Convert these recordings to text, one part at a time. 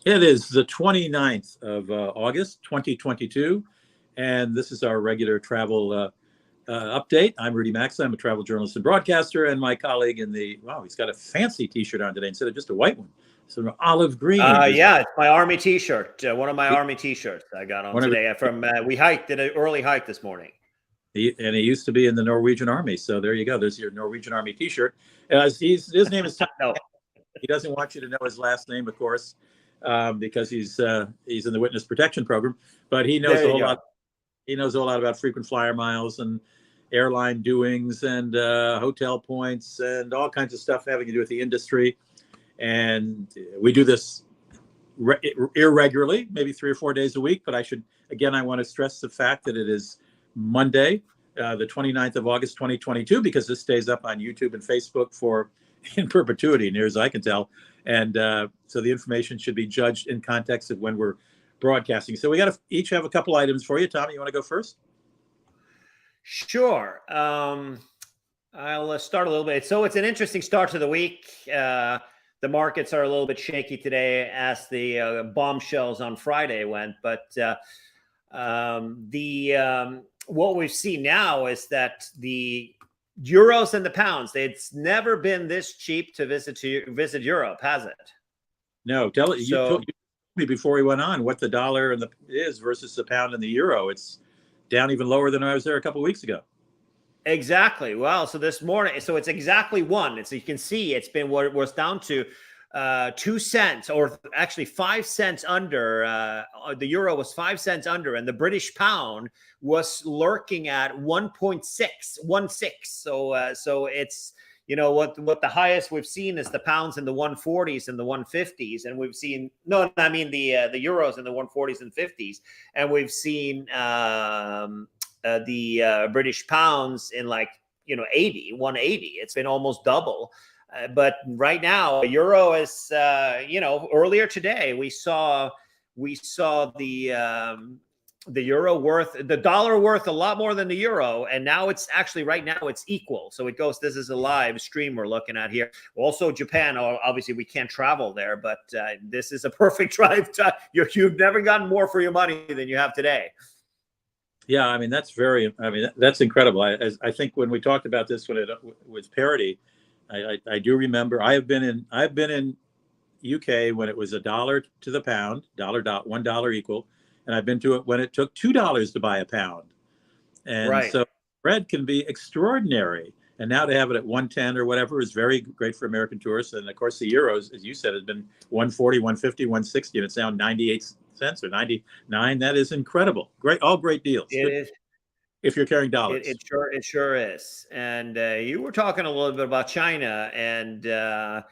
It is the 29th of August, 2022, and this is our regular travel update. I'm Rudy Maxa. I'm a travel journalist and broadcaster, and my colleague wow, he's got a fancy T-shirt on today instead of just a white one. It's an olive green. Yeah, it's my Army T-shirt. One of my Army T-shirts I got on today. We did an early hike this morning. He used to be in the Norwegian Army, so there you go. There's your Norwegian Army T-shirt. His name is Tom. No. He doesn't want you to know his last name, of course, because he's in the Witness Protection Program. But he knows a whole lot. He knows a whole lot about frequent flyer miles and airline doings and hotel points and all kinds of stuff having to do with the industry. And we do this irregularly, maybe 3 or 4 days a week. But I want to stress the fact that it is Monday, the 29th of August, 2022, because this stays up on YouTube and Facebook in perpetuity, near as I can tell. And so the information should be judged in context of when we're broadcasting. So we got to each have a couple items for you. Tommy, you want to go first? Sure. I'll start a little bit. So it's an interesting start to the week. The markets are a little bit shaky today as the bombshells on Friday went. But what we've seen now is that the euros and the pounds, it's never been this cheap to visit Europe, has it? No. You told me before we went on what the dollar is versus the pound and the euro. It's down even lower than I was there a couple of weeks ago. Exactly. Well, so this morning, so it's exactly one. You can see it's been what it was down to 2 cents, or actually 5 cents under. The euro was 5 cents under, and the British pound was lurking at 1.616. So it's, what the highest we've seen is the pounds in the 140s and the 150s, and we've seen the euros in the 140s and 50s, and we've seen the British pounds in 180. It's been almost double. But right now, euro is, earlier today we saw the dollar worth a lot more than the euro, and now it's actually right now it's equal. So it goes. This is a live stream we're looking at here. Also, Japan. Obviously, we can't travel there, but this is a perfect drive. You've never gotten more for your money than you have today. Yeah, that's incredible. I think when we talked about this when it was parity. I do remember I've been in UK when it was $1 to the pound, $1 equal, and I've been to it when it took $2 to buy a pound. And so spread can be extraordinary. And now to have it at 110 or whatever is very great for American tourists. And of course the euros, as you said, has been 140, 150, 160, and it's now 98 cents or 99. That is incredible. All great deals. It is. If you're carrying dollars. It sure is. And you were talking a little bit about China, and the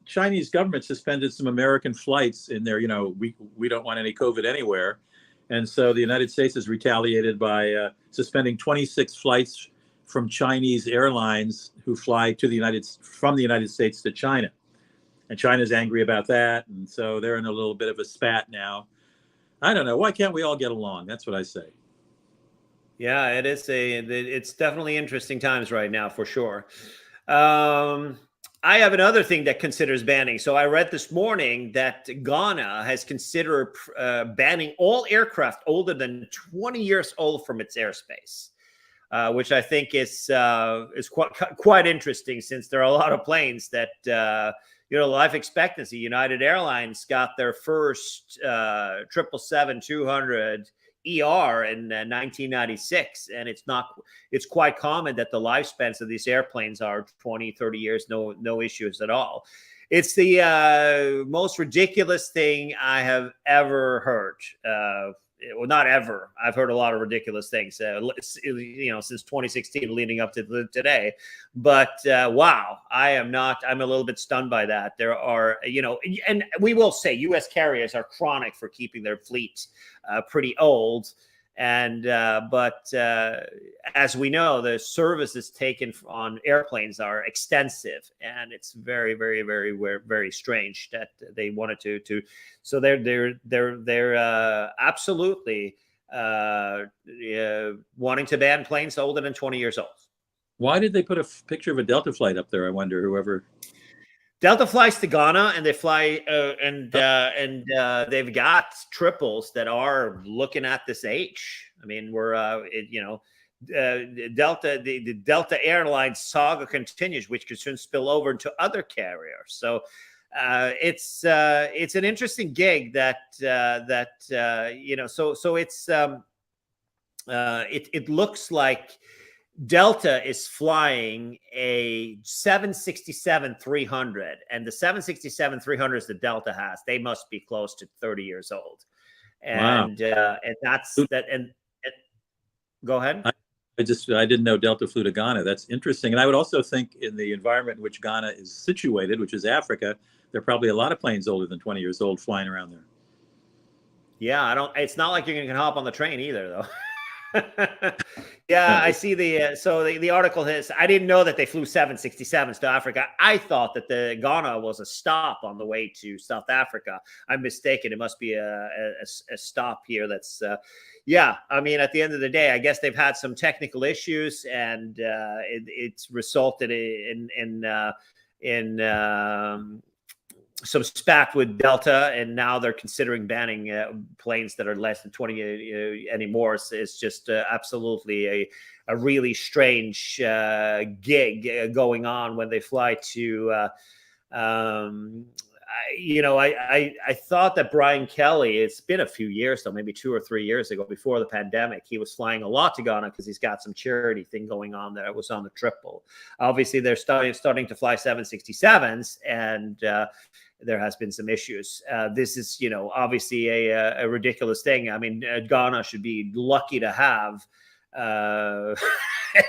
Chinese government suspended some American flights in there. We don't want any COVID anywhere, and so the United States has retaliated by suspending 26 flights from Chinese airlines who fly from the United States to China, and China's angry about that, and so they're in a little bit of a spat now. I don't know. Why can't we all get along? That's what I say. Yeah, it's definitely interesting times right now, for sure. I have another thing that considers banning. So I read this morning that Ghana has considered banning all aircraft older than 20 years old from its airspace, which I think is quite interesting, since there are a lot of planes that life expectancy. United Airlines got their first 777-200 ER in 1996, and it's quite common that the lifespans of these airplanes are 20, 30 years, no issues at all. It's the most ridiculous thing I have ever heard. Well, not ever. I've heard a lot of ridiculous things, since 2016 leading up to today. But wow, I'm a little bit stunned by that. There are, and we will say U.S. carriers are chronic for keeping their fleet pretty old. And but as we know, the services taken on airplanes are extensive, and it's very, very, very, very strange that they wanted to. So they're absolutely wanting to ban planes older than 20 years old. Why did they put a picture of a Delta flight up there? I wonder. Whoever. Delta flies to Ghana, and they fly, and they've got triples that are looking at this H. I mean, we're, Delta, the Delta Airlines saga continues, which could soon spill over into other carriers. So it's an interesting gig that it looks like Delta is flying a 767-300, and the 767-300s that Delta has, they must be close to 30 years old. And wow. And that's that. And go ahead. I didn't know Delta flew to Ghana. That's interesting. And I would also think in the environment in which Ghana is situated, which is Africa, there are probably a lot of planes older than 20 years old flying around there. Yeah, it's not like you can hop on the train either, though. Yeah, I see the article has, I didn't know that they flew 767s to Africa. I thought that the Ghana was a stop on the way to South Africa. I'm mistaken. It must be a stop here. That's yeah, I mean, at the end of the day, I guess they've had some technical issues, and it's resulted in some spat with Delta, and now they're considering banning planes that are less than 20 anymore. So it's just absolutely a really strange gig going on when they fly to. I thought that Brian Kelly, it's been a few years, though, maybe 2 or 3 years ago, before the pandemic, he was flying a lot to Ghana because he's got some charity thing going on there. It was on the triple. Obviously, they're starting to fly 767s, and there has been some issues. This is, obviously a ridiculous thing. I mean, Ghana should be lucky to have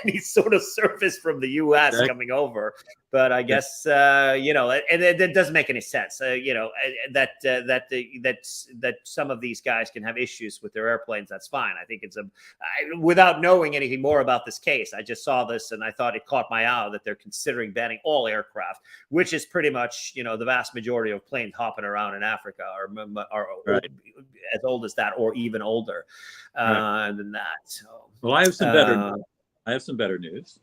any sort of service from the U.S. coming over, but I guess and it doesn't make any sense. That some of these guys can have issues with their airplanes. That's fine. I think it's without knowing anything more about this case, I just saw this and I thought it caught my eye that they're considering banning all aircraft, which is pretty much the vast majority of planes hopping around in Africa are right. As old as that, or even older than that. So. Well, I have some better news.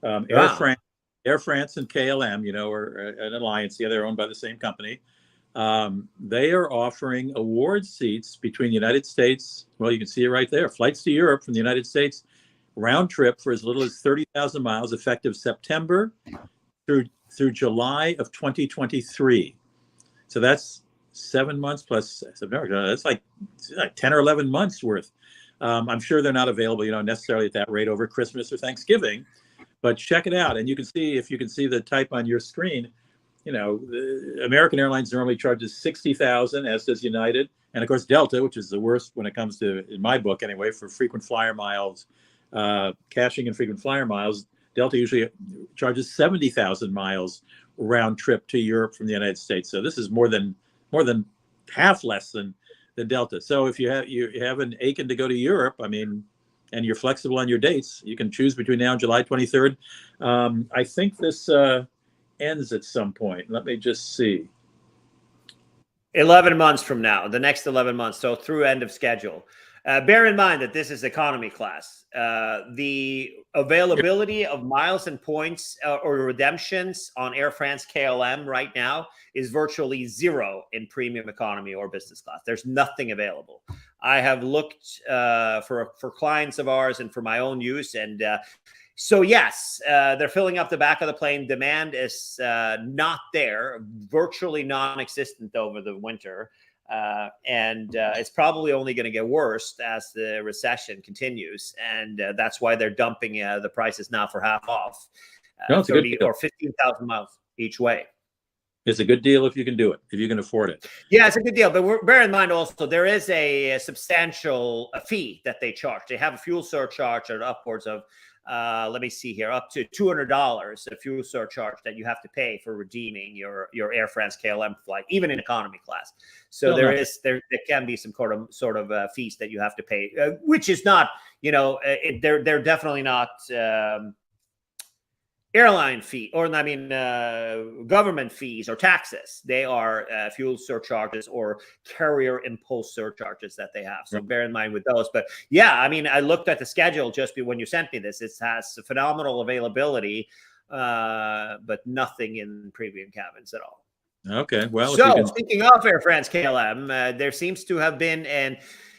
Air France and KLM, are an alliance. Yeah, they're owned by the same company. They are offering award seats between the United States. Well, you can see it right there. Flights to Europe from the United States, round trip for as little as 30,000 miles, effective September through July of 2023. So that's 7 months plus September. That's like 10 or 11 months worth. I'm sure they're not available, necessarily at that rate over Christmas or Thanksgiving, but check it out. And you can see, if you can see the type on your screen, the American Airlines normally charges $60,000, as does United. And of course, Delta, which is the worst when it comes to, in my book anyway, for frequent flyer miles, cashing in frequent flyer miles, Delta usually charges 70,000 miles round trip to Europe from the United States. So this is more than half less than Delta. So if you have an aching to go to Europe, I mean, and you're flexible on your dates, you can choose between now and July 23rd. I think this ends at some point. Let me just see. 11 months from now, the next 11 months. So through end of schedule. Bear in mind that this is economy class. The availability of miles and points or redemptions on Air France KLM right now is virtually zero in premium economy or business class. There's nothing available. I have looked for clients of ours and for my own use, and so yes, they're filling up the back of the plane. Demand is not there, virtually non-existent over the winter. And it's probably only going to get worse as the recession continues, and that's why they're dumping the prices now for half off, 30 or 15,000 miles each way. It's a good deal if you can do it, if you can afford it. Yeah, it's a good deal, but bear in mind also there is a substantial fee that they charge. They have a fuel surcharge at upwards of let me see here, up to $200 a fuel surcharge that you have to pay for redeeming your Air France KLM flight, even in economy class. So there can be some sort of fees that you have to pay, which is not, they're definitely not airline fee, or I mean, government fees or taxes. They are fuel surcharges or carrier imposed surcharges that they have. So bear in mind with those. But yeah, I mean, I looked at the schedule just when you sent me this. It has phenomenal availability but nothing in premium cabins at all. Okay, well, if you So, can, speaking of Air France KLM, there seems to have been an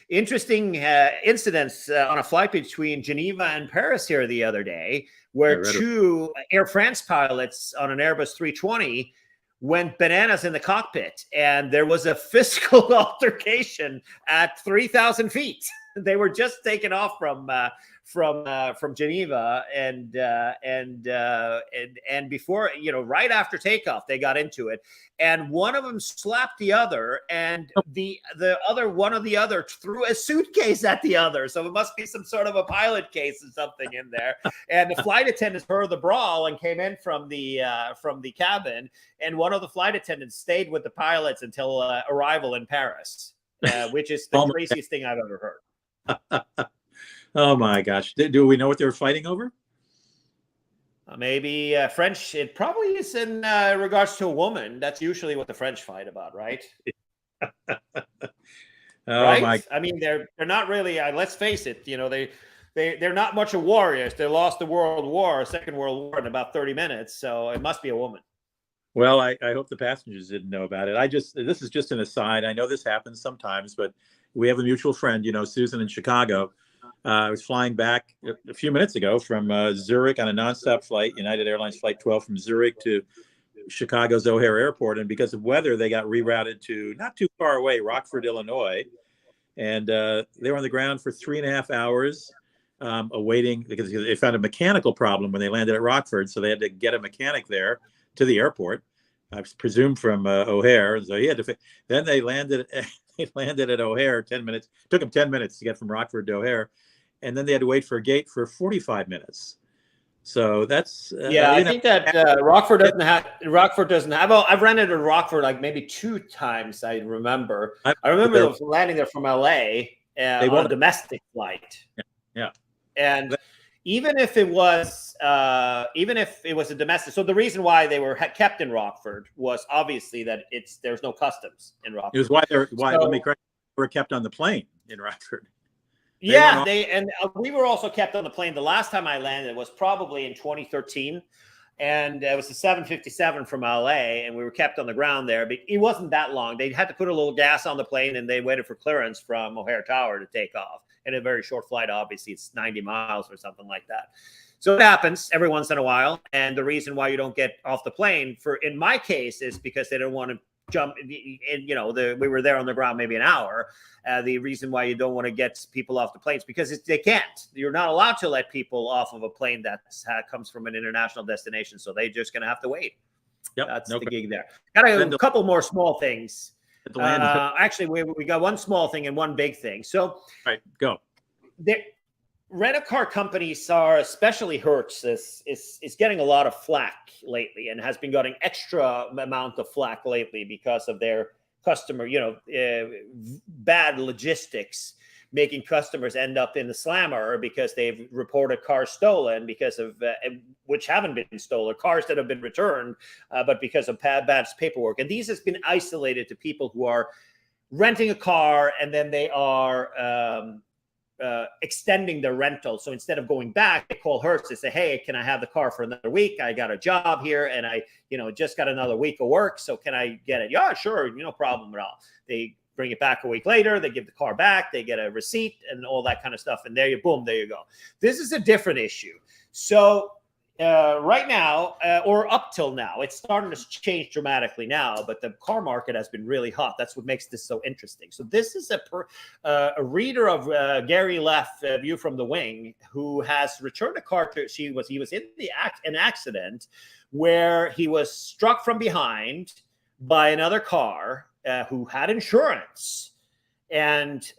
interesting incident on a flight between Geneva and Paris here the other day, I where read it. two Air France pilots on an Airbus 320 went bananas in the cockpit, and there was a physical altercation at 3,000 feet. They were just taken off from Geneva, and before, right after takeoff, they got into it, and one of them slapped the other, and the other one of the other threw a suitcase at the other. So it must be some sort of a pilot case or something in there. And the flight attendants heard the brawl and came in from the cabin, and one of the flight attendants stayed with the pilots until arrival in Paris, which is the craziest thing I've ever heard. Oh my gosh. Do we know what they were fighting over? Maybe French. It probably is in regards to a woman. That's usually what the French fight about, right? Right? My, I mean, they're not really. Let's face it. They're not much of warriors. They lost the Second World War, in about 30 minutes. So it must be a woman. well, I hope the passengers didn't know about it. This is just an aside. I know this happens sometimes, but we have a mutual friend, Susan in Chicago. I was flying back a few minutes ago from Zurich on a nonstop flight, United Airlines Flight 12 from Zurich to Chicago's O'Hare Airport. And because of weather, they got rerouted to not too far away, Rockford, Illinois. And they were on the ground for 3.5 hours awaiting, because they found a mechanical problem when they landed at Rockford. So they had to get a mechanic there to the airport, I presume from O'Hare. So he had to, then they landed at O'Hare 10 minutes. Took them 10 minutes to get from Rockford to O'Hare. And then they had to wait for a gate for 45 minutes. So that's I think that Rockford doesn't have. Well, I've rented in Rockford like maybe 2 times. I remember. I remember landing there from LA on a domestic flight. Yeah. And even if it was a domestic, so the reason why they were kept in Rockford was obviously that there's no customs in Rockford. It was let me correct, they were kept on the plane in Rockford. We were also kept on the plane. The last time I landed was probably in 2013, and it was a 757 from LA, and we were kept on the ground there. But it wasn't that long. They had to put a little gas on the plane, and they waited for clearance from O'Hare Tower to take off. And a very short flight, obviously, it's 90 miles or something like that. So it happens every once in a while. And the reason why you don't get off the plane, in my case, is because they don't want to jump. We were there on the ground maybe an hour. The reason why you don't want to get people off the planes because they can't. You're not allowed to let people off of a plane that comes from an international destination. So they're just going to have to wait. Yep, that's the gig there. Got a couple more small things. Actually, we got one small thing and one big thing. So, all right, go. Rent-a-car companies are, especially Hertz, is getting a lot of flack lately and has been getting extra amount of flack lately because of their customer, bad logistics, making customers end up in the slammer because they've reported cars stolen because of which haven't been stolen, cars that have been returned, but because of bad paperwork. And these has been isolated to people who are renting a car and then they are extending their rental. So instead of going back, they call Hertz. They say, "Hey, can I have the car for another week? I got a job here and I, just got another week of work. So can I get it?" "Yeah, sure. No problem at all." They bring it back a week later. They give the car back. They get a receipt and all that kind of stuff. And there you go. This is a different issue. So right now, or up till now, it's starting to change dramatically now, but the car market has been really hot. That's what makes this so interesting. So this is a reader of Gary Leff, View from the Wing, who has returned a car he was in an accident where he was struck from behind by another car who had insurance, and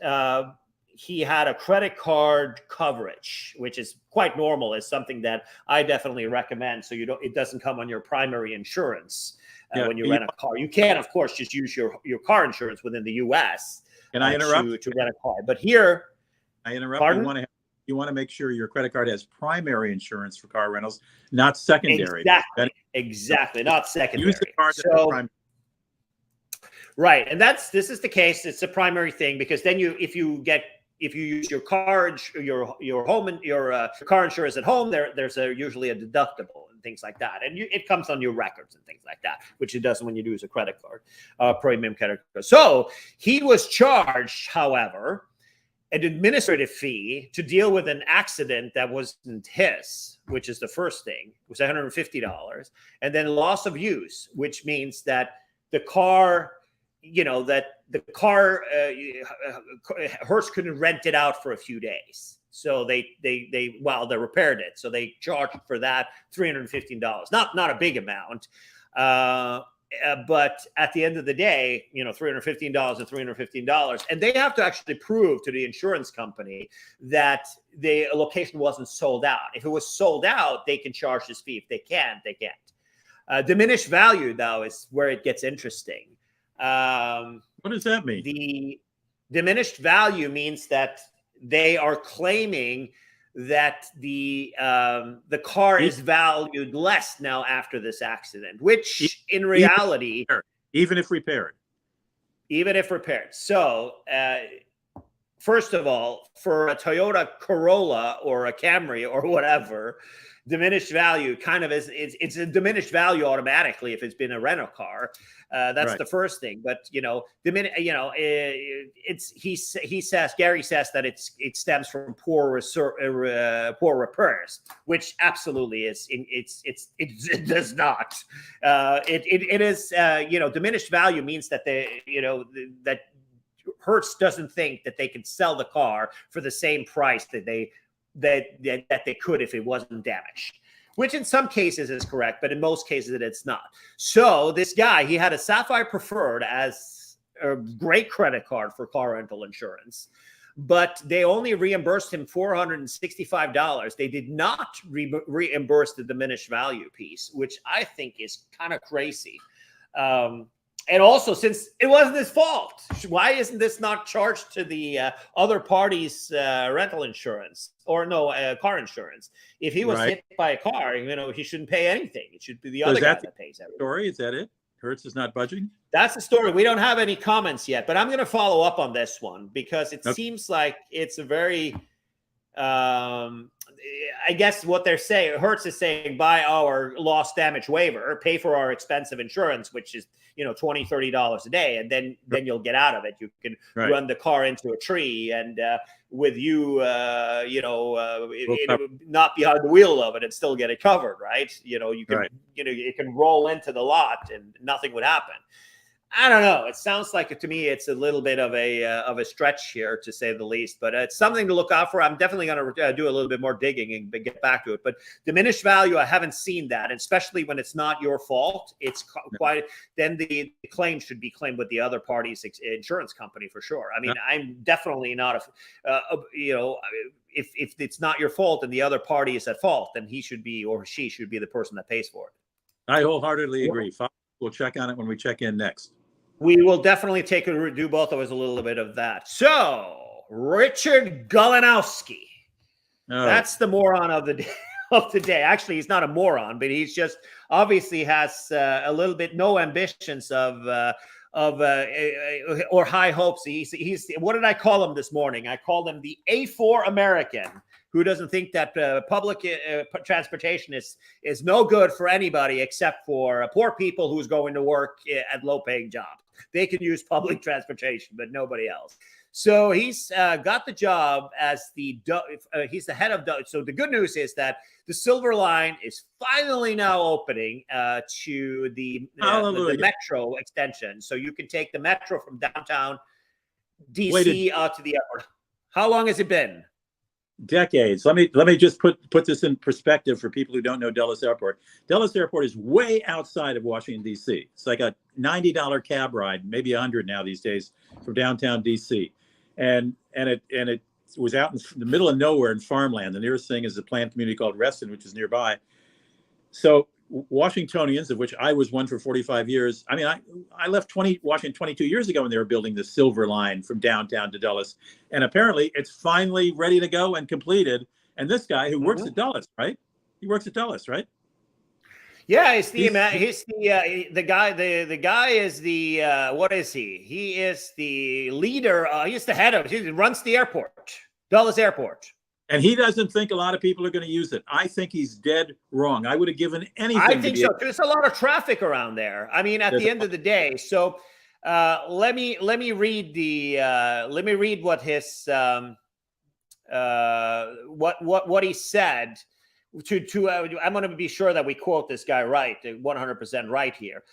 he had a credit card coverage, which is quite normal. Is something that I definitely recommend. So it doesn't come on your primary insurance when you rent a car. You can, of course, just use your car insurance within the U.S. Can I interrupt to rent a car? But here, I interrupt. Pardon? You want to make sure your credit card has primary insurance for car rentals, not secondary. Exactly, not secondary. Use the card that has primary. Right, and this is the case. It's a primary thing because then if you use your car, your home and your car insurance at home, there's usually a deductible. and things like that. And it comes on your records and things like that, which it doesn't when you use a credit card, premium credit card. So he was charged, however, an administrative fee to deal with an accident that wasn't his, which is the first thing. It was $150. And then loss of use, which means that the car, Hertz couldn't rent it out for a few days. So they repaired it. So they charged for that $315. Not a big amount. But at the end of the day, $315 and $315, and they have to actually prove to the insurance company that the location wasn't sold out. If it was sold out, they can charge this fee. If they can't, they can't. Diminished value, though, is where it gets interesting. What does that mean? The diminished value means that they are claiming that the car is valued less now after this accident, which in reality, even if repaired. So first of all, for a Toyota Corolla or a Camry or whatever, diminished value kind of it's a diminished value automatically if it's been a rental car. That's right. The first thing. But Gary says that it stems from poor repairs, which absolutely is. It does not. It is diminished value means that that Hertz doesn't think that they can sell the car for the same price that they could if it wasn't damaged, which in some cases is correct, but in most cases it's not. So this guy, he had a Sapphire Preferred as a great credit card for car rental insurance, but they only reimbursed him $465. They did not reimburse the diminished value piece, which I think is kind of crazy. And also, since it wasn't his fault, why isn't this not charged to the other party's rental insurance or car insurance? If he was hit by a car, he shouldn't pay anything. It should be the other guy that pays everything. Story? Is that it? Hertz is not budging? That's the story. We don't have any comments yet, but I'm going to follow up on this one because it seems like it's a very I guess what they're saying, Hertz is saying, buy our loss damage waiver, pay for our expensive insurance, which is, $20, $30 a day. And then you'll get out of it. You can run the car into a tree and with you, not behind the wheel of it and still get it covered. Right. You can, it can roll into the lot and nothing would happen. I don't know. It sounds like to me it's a little bit of a stretch here, to say the least. But it's something to look out for. I'm definitely going to do a little bit more digging and get back to it. But diminished value, I haven't seen that, and especially when it's not your fault. It's quite. Then the claim should be claimed with the other party's insurance company for sure. I mean, I'm definitely not if it's not your fault and the other party is at fault, then he should be or she should be the person that pays for it. I wholeheartedly agree. We'll check on it when we check in next. We will definitely do both of us a little bit of that. So, Richard Golinowski. That's the moron of the day. Actually, he's not a moron, but he's just obviously has a little bit no ambitions or high hopes. He's what did I call him this morning? I called him the A4 American, who doesn't think that public transportation is no good for anybody except for poor people who's going to work at low-paying jobs. They can use public transportation, but nobody else. So he's got the job as he's the head of. So the good news is that the Silver Line is finally now opening to the Metro extension. So you can take the Metro from downtown DC to the airport. How long has it been? Decades. Let me just put this in perspective for people who don't know Dulles Airport. Dulles Airport is way outside of Washington, D.C. It's like a $90 cab ride, maybe $100 now these days, from downtown D.C. And it was out in the middle of nowhere in farmland. The nearest thing is a planned community called Reston, which is nearby. So Washingtonians, of which I was one for 45 years. I mean, I left Washington 22 years ago when they were building the Silver Line from downtown to Dulles. And apparently it's finally ready to go and completed. And this guy who works at Dulles, right? He works at Dulles, right? Yeah, the guy. The guy is the what is he? He is the leader. He's the head of. He runs the airport, Dulles Airport. And he doesn't think a lot of people are going to use it. I think he's dead wrong. I would have given anything. I think so. There's a lot of traffic around there. I mean, at the end of the day. So let me read what his what he said. I'm going to be sure that we quote this guy right, 100% right here.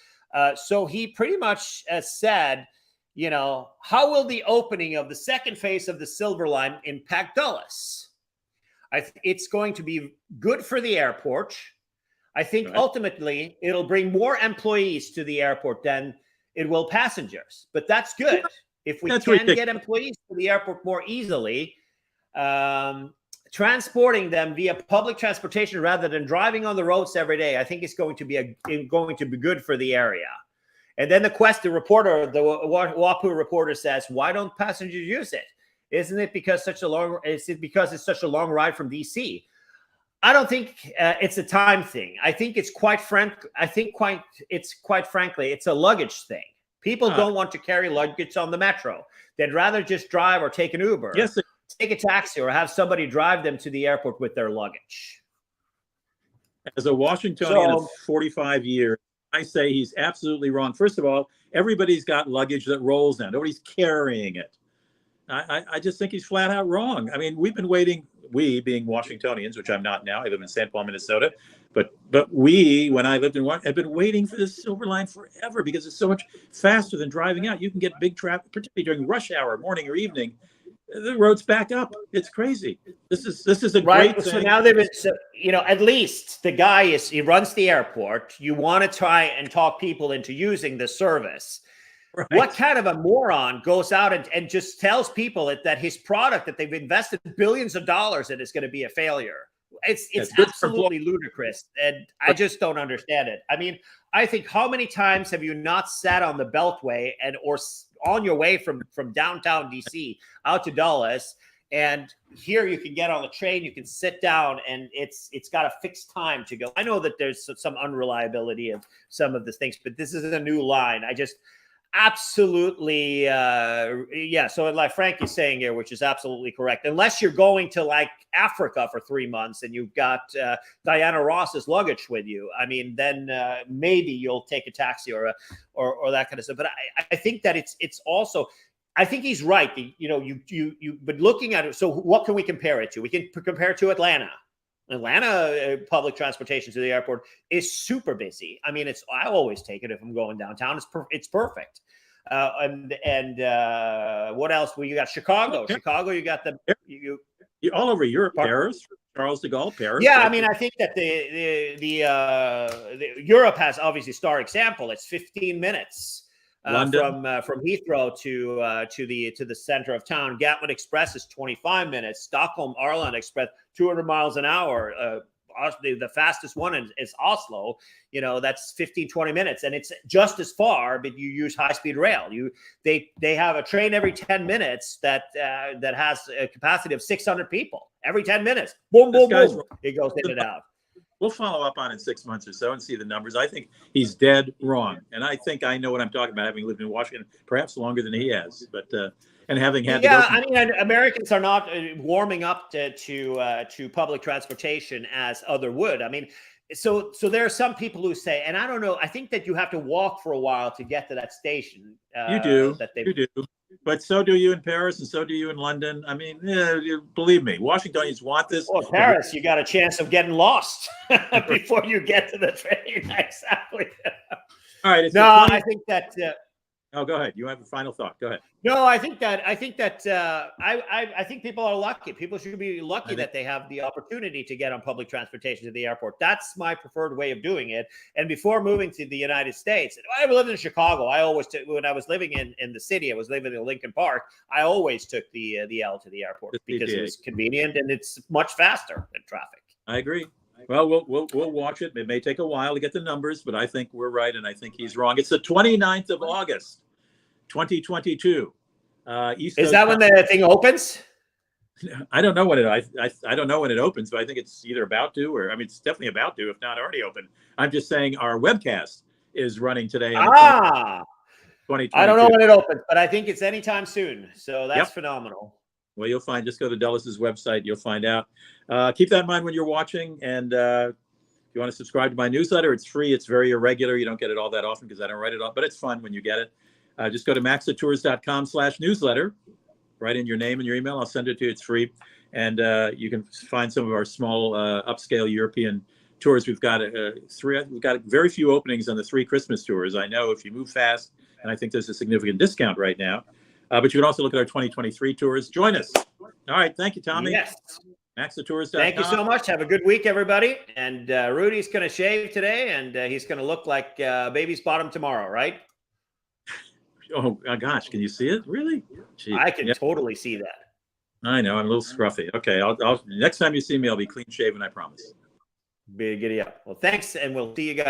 So he pretty much said, you know, how will the opening of the second phase of the Silver Line impact Dulles? It's going to be good for the airport. I think ultimately it'll bring more employees to the airport than it will passengers. But that's good. If we can get employees to the airport more easily, transporting them via public transportation rather than driving on the roads every day, I think it's going to be good for the area. And then the WAPU reporter says, why don't passengers use it? Isn't it because it's such a long ride from DC? I don't think it's a time thing. I think it's quite frankly, it's a luggage thing. People don't want to carry luggage on the metro. They'd rather just drive or take an Uber, take a taxi, or have somebody drive them to the airport with their luggage. As a Washingtonian of 45 years, I say he's absolutely wrong. First of all, everybody's got luggage that rolls now. Nobody's carrying it. I just think he's flat out wrong. I mean, we've been waiting, we being Washingtonians, which I'm not now. I live in St. Paul, Minnesota. But we, when I lived in Washington, have been waiting for this Silver Line forever because it's so much faster than driving out. You can get big traffic, particularly during rush hour, morning or evening. The roads back up. It's crazy. This is a great thing. So now there is, you know, at least the guy he runs the airport. You want to try and talk people into using the service. Right. What kind of a moron goes out and just tells people that his product that they've invested billions of dollars in is going to be a failure? It's absolutely ludicrous, and I just don't understand it. I mean, I think, how many times have you not sat on the Beltway or on your way from downtown DC out to Dulles, and here you can get on the train, you can sit down, and it's got a fixed time to go. I know that there's some unreliability of some of the things, but this is a new line. I just absolutely so like Frank is saying here, which is absolutely correct, unless you're going to like Africa for 3 months and you've got Diana Ross's luggage with you, I mean, then maybe you'll take a taxi or that kind of stuff. But I think that it's also, I think he's right. But looking at it, so what can we compare it to? We can compare it to Atlanta. Public transportation to the airport is super busy. I mean, I always take it if I'm going downtown. It's perfect. And what else? Well, you got Chicago. Chicago, you got you're all over Europe. Paris, Charles de Gaulle, Paris. Yeah, I mean, I think that the Europe has obviously star example. It's 15 minutes. From Heathrow to the center of town. Gatwick Express is 25 minutes. Stockholm Arlanda Express 200 miles an hour. The fastest one is Oslo. You know, that's 15-20 minutes, and it's just as far, but you use high-speed rail. They have a train every 10 minutes that has a capacity of 600 people every 10 minutes. Boom, boom, boom. It goes in and out. We'll follow up on it in 6 months or so and see the numbers. I think he's dead wrong, and I think I know what I'm talking about, having lived in Washington perhaps longer than he has. But and having had I mean, Americans are not warming up to public transportation as other would. I mean, so there are some people who say, and I don't know, I think that you have to walk for a while to get to that station. You do. But so do you in Paris, and so do you in London. I mean, believe me, Washingtonians want this. Well, Paris, you got a chance of getting lost before you get to the train. Exactly. All right. I think that. Oh, go ahead. You have a final thought. Go ahead. No, I think people are lucky. People should be lucky that they have the opportunity to get on public transportation to the airport. That's my preferred way of doing it. And before moving to the United States, I lived in Chicago. I always took, when I was living in the city, I was living in Lincoln Park. I always took the L to the airport because it was convenient and it's much faster than traffic. I agree. Well, we'll watch it. It may take a while to get the numbers, but I think we're right, and I think he's wrong. It's the 29th of August, 2022. Is that when the thing opens? I don't know when it. I don't know when it opens, but I think it's either about to, or I mean, it's definitely about to, if not already open. I'm just saying our webcast is running today. On 2022. I don't know when it opens, but I think it's anytime soon. So that's phenomenal. Well, you'll find, just go to Dulles' website. You'll find out. Keep that in mind when you're watching. And if you want to subscribe to my newsletter, it's free. It's very irregular. You don't get it all that often because I don't write it all, but it's fun when you get it. Just go to maxatours.com/newsletter. Write in your name and your email. I'll send it to you. It's free. And you can find some of our small upscale European tours. We've got we've got very few openings on the 3 Christmas tours. I know if you move fast, and I think there's a significant discount right now. But you can also look at our 2023 tours. Join us. All right. Thank you, Tommy. Yes. Maxatours.com. Thank you so much. Have a good week, everybody. And Rudy's going to shave today, and he's going to look like baby's bottom tomorrow, right? Oh, gosh. Can you see it? Really? Gee. I can totally see that. I know. I'm a little scruffy. Okay. I'll next time you see me, I'll be clean shaven. I promise. Be giddy up. Well, thanks, and we'll see you guys